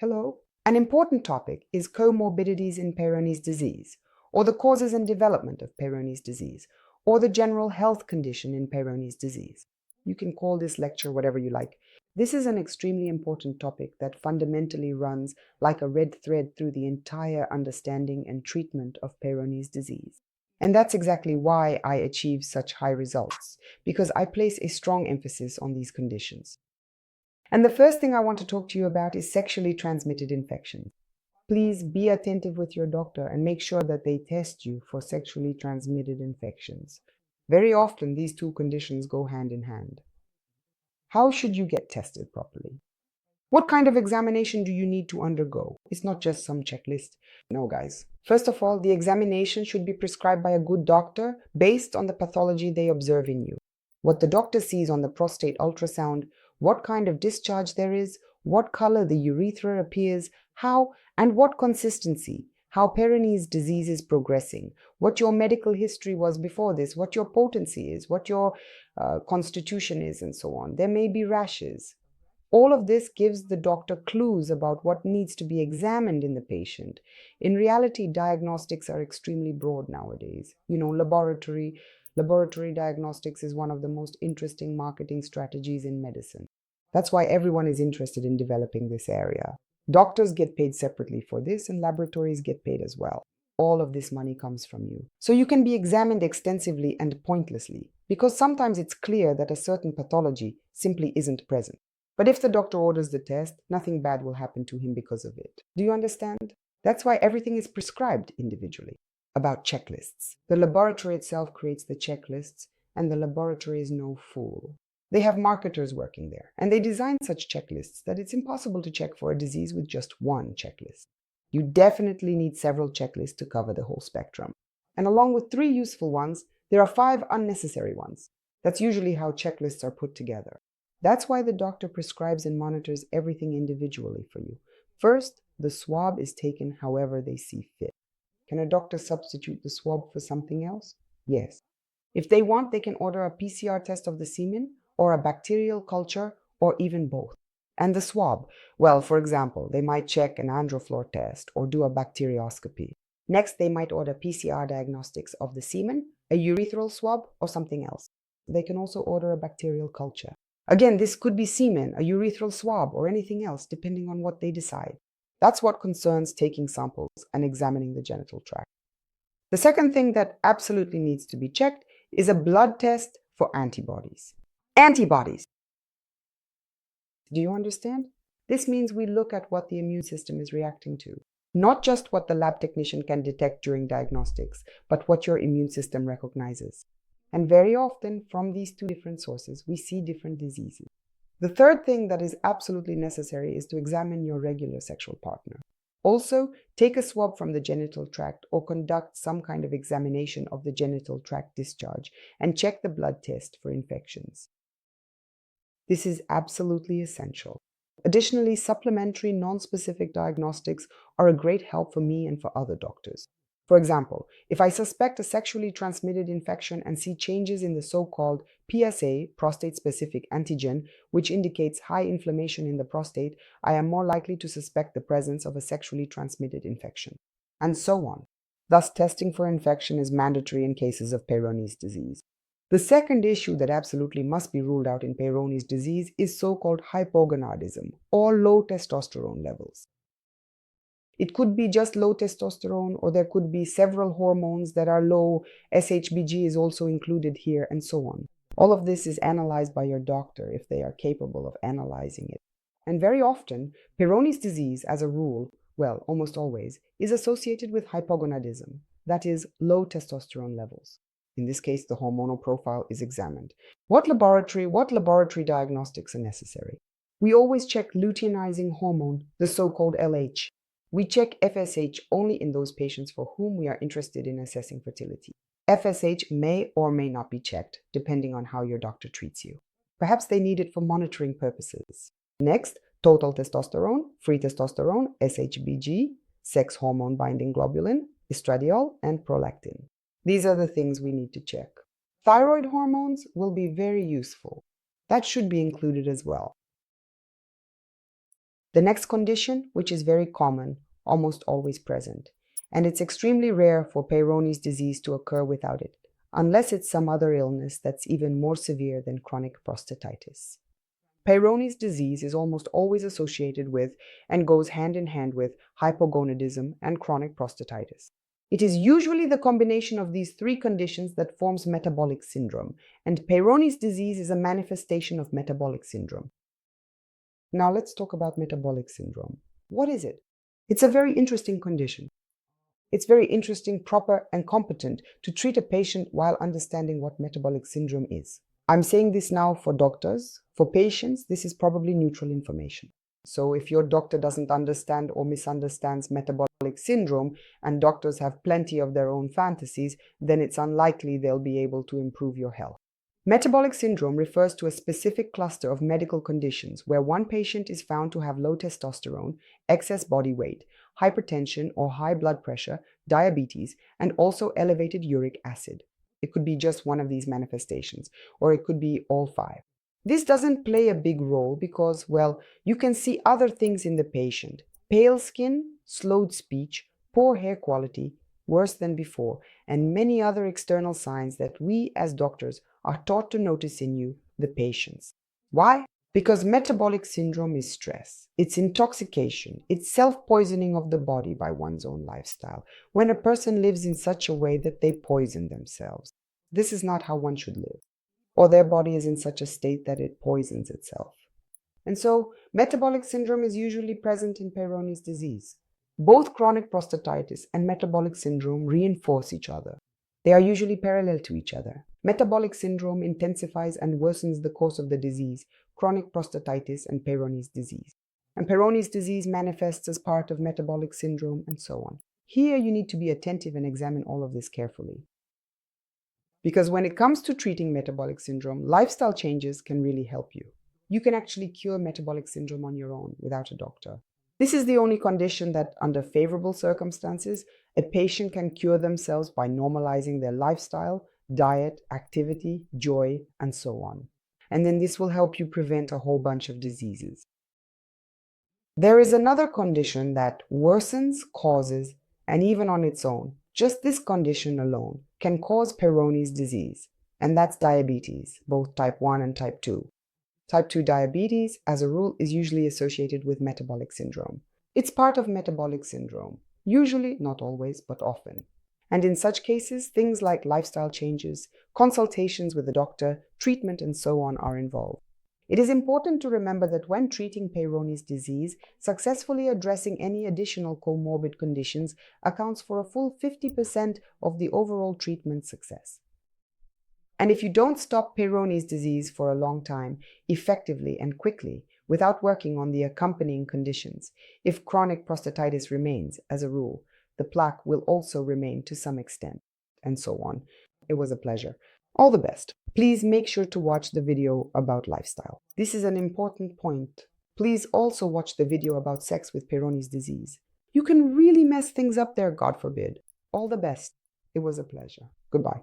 Hello. An important topic is comorbidities in Peyronie's disease, or the causes and development of Peyronie's disease, or the general health condition in Peyronie's disease. You can call this lecture whatever you like. This is an extremely important topic that fundamentally runs like a red thread through the entire understanding and treatment of Peyronie's disease. And that's exactly why I achieve such high results, because I place a strong emphasis on these conditions. And the first thing I want to talk to you about is sexually transmitted infections. Please be attentive with your doctor and make sure that they test you for sexually transmitted infections. Very often, these two conditions go hand in hand. How should you get tested properly? What kind of examination do you need to undergo? It's not just some checklist. No, guys. First of all, the examination should be prescribed by a good doctor based on the pathology they observe in you. What the doctor sees on the prostate ultrasound, what kind of discharge there is, what color the urethra appears, how and what consistency, how Peyronie's disease is progressing, what your medical history was before this, what your potency is, what your constitution is, and so on. There may be rashes. All of this gives the doctor clues about what needs to be examined in the patient. In reality, diagnostics are extremely broad nowadays. Laboratory diagnostics is one of the most interesting marketing strategies in medicine. That's why everyone is interested in developing this area. Doctors get paid separately for this, and laboratories get paid as well. All of this money comes from you. So you can be examined extensively and pointlessly, because sometimes it's clear that a certain pathology simply isn't present. But if the doctor orders the test, nothing bad will happen to him because of it. Do you understand? That's why everything is prescribed individually. About checklists. The laboratory itself creates the checklists, and the laboratory is no fool. They have marketers working there, and they design such checklists that it's impossible to check for a disease with just one checklist. You definitely need several checklists to cover the whole spectrum. And along with 3 useful ones, there are 5 unnecessary ones. That's usually how checklists are put together. That's why the doctor prescribes and monitors everything individually for you. First, the swab is taken however they see fit. Can a doctor substitute the swab for something else? Yes. If they want, they can order a PCR test of the semen, or a bacterial culture, or even both. And the swab, well, for example, they might check an androflor test or do a bacterioscopy. Next, they might order PCR diagnostics of the semen, a urethral swab, or something else. They can also order a bacterial culture. Again, this could be semen, a urethral swab, or anything else, depending on what they decide. That's what concerns taking samples and examining the genital tract. The second thing that absolutely needs to be checked is a blood test for antibodies. Antibodies! Do you understand? This means we look at what the immune system is reacting to. Not just what the lab technician can detect during diagnostics, but what your immune system recognizes. And very often, from these 2 different sources, we see different diseases. The third thing that is absolutely necessary is to examine your regular sexual partner. Also, take a swab from the genital tract or conduct some kind of examination of the genital tract discharge and check the blood test for infections. This is absolutely essential. Additionally, supplementary non-specific diagnostics are a great help for me and for other doctors. For example, if I suspect a sexually transmitted infection and see changes in the so-called PSA, prostate-specific antigen, which indicates high inflammation in the prostate, I am more likely to suspect the presence of a sexually transmitted infection, and so on. Thus, testing for infection is mandatory in cases of Peyronie's disease. The second issue that absolutely must be ruled out in Peyronie's disease is so-called hypogonadism, or low testosterone levels. It could be just low testosterone, or there could be several hormones that are low. SHBG is also included here, and so on. All of this is analyzed by your doctor if they are capable of analyzing it. And very often, Peyronie's disease, as a rule, well, almost always, is associated with hypogonadism, that is, low testosterone levels. In this case, the hormonal profile is examined. What laboratory diagnostics are necessary? We always check luteinizing hormone, the so-called LH. We check FSH only in those patients for whom we are interested in assessing fertility. FSH may or may not be checked, depending on how your doctor treats you. Perhaps they need it for monitoring purposes. Next, total testosterone, free testosterone, SHBG, sex hormone binding globulin, estradiol, and prolactin. These are the things we need to check. Thyroid hormones will be very useful. That should be included as well. The next condition, which is very common, almost always present, and it's extremely rare for Peyronie's disease to occur without it, unless it's some other illness that's even more severe than chronic prostatitis. Peyronie's disease is almost always associated with and goes hand in hand with hypogonadism and chronic prostatitis. It is usually the combination of these three conditions that forms metabolic syndrome, and Peyronie's disease is a manifestation of metabolic syndrome. Now let's talk about metabolic syndrome. What is it? It's a very interesting condition. It's very interesting, proper, and competent to treat a patient while understanding what metabolic syndrome is. I'm saying this now for doctors. For patients, this is probably neutral information. So if your doctor doesn't understand or misunderstands metabolic syndrome, and doctors have plenty of their own fantasies, then it's unlikely they'll be able to improve your health. Metabolic syndrome refers to a specific cluster of medical conditions where one patient is found to have low testosterone, excess body weight, hypertension or high blood pressure, diabetes, and also elevated uric acid. It could be just one of these manifestations, or it could be all five. This doesn't play a big role because, well, you can see other things in the patient: pale skin, slowed speech, poor hair quality, worse than before, and many other external signs that we as doctors are taught to notice in you, the patients. Why? Because metabolic syndrome is stress, it's intoxication, it's self-poisoning of the body by one's own lifestyle, when a person lives in such a way that they poison themselves. This is not how one should live, or their body is in such a state that it poisons itself. And so, metabolic syndrome is usually present in Peyronie's disease. Both chronic prostatitis and metabolic syndrome reinforce each other. They are usually parallel to each other. Metabolic syndrome intensifies and worsens the course of the disease, chronic prostatitis and Peyronie's disease. And Peyronie's disease manifests as part of metabolic syndrome, and so on. Here you need to be attentive and examine all of this carefully. Because when it comes to treating metabolic syndrome, lifestyle changes can really help you. You can actually cure metabolic syndrome on your own without a doctor. This is the only condition that, under favorable circumstances, a patient can cure themselves by normalizing their lifestyle, diet, activity, joy, and so on. And then this will help you prevent a whole bunch of diseases. There is another condition that worsens, causes, and even on its own, just this condition alone, can cause Peyronie's disease, and that's diabetes, both type 1 and type 2. Type 2 diabetes, as a rule, is usually associated with metabolic syndrome. It's part of metabolic syndrome, usually, not always, but often. And in such cases, things like lifestyle changes, consultations with a doctor, treatment, and so on are involved. It is important to remember that when treating Peyronie's disease, successfully addressing any additional comorbid conditions accounts for a full 50% of the overall treatment success. And if you don't stop Peyronie's disease for a long time, effectively and quickly, without working on the accompanying conditions, if chronic prostatitis remains, as a rule, the plaque will also remain to some extent, and so on. It was a pleasure. All the best. Please make sure to watch the video about lifestyle. This is an important point. Please also watch the video about sex with Peyronie's disease. You can really mess things up there, God forbid. All the best. It was a pleasure. Goodbye.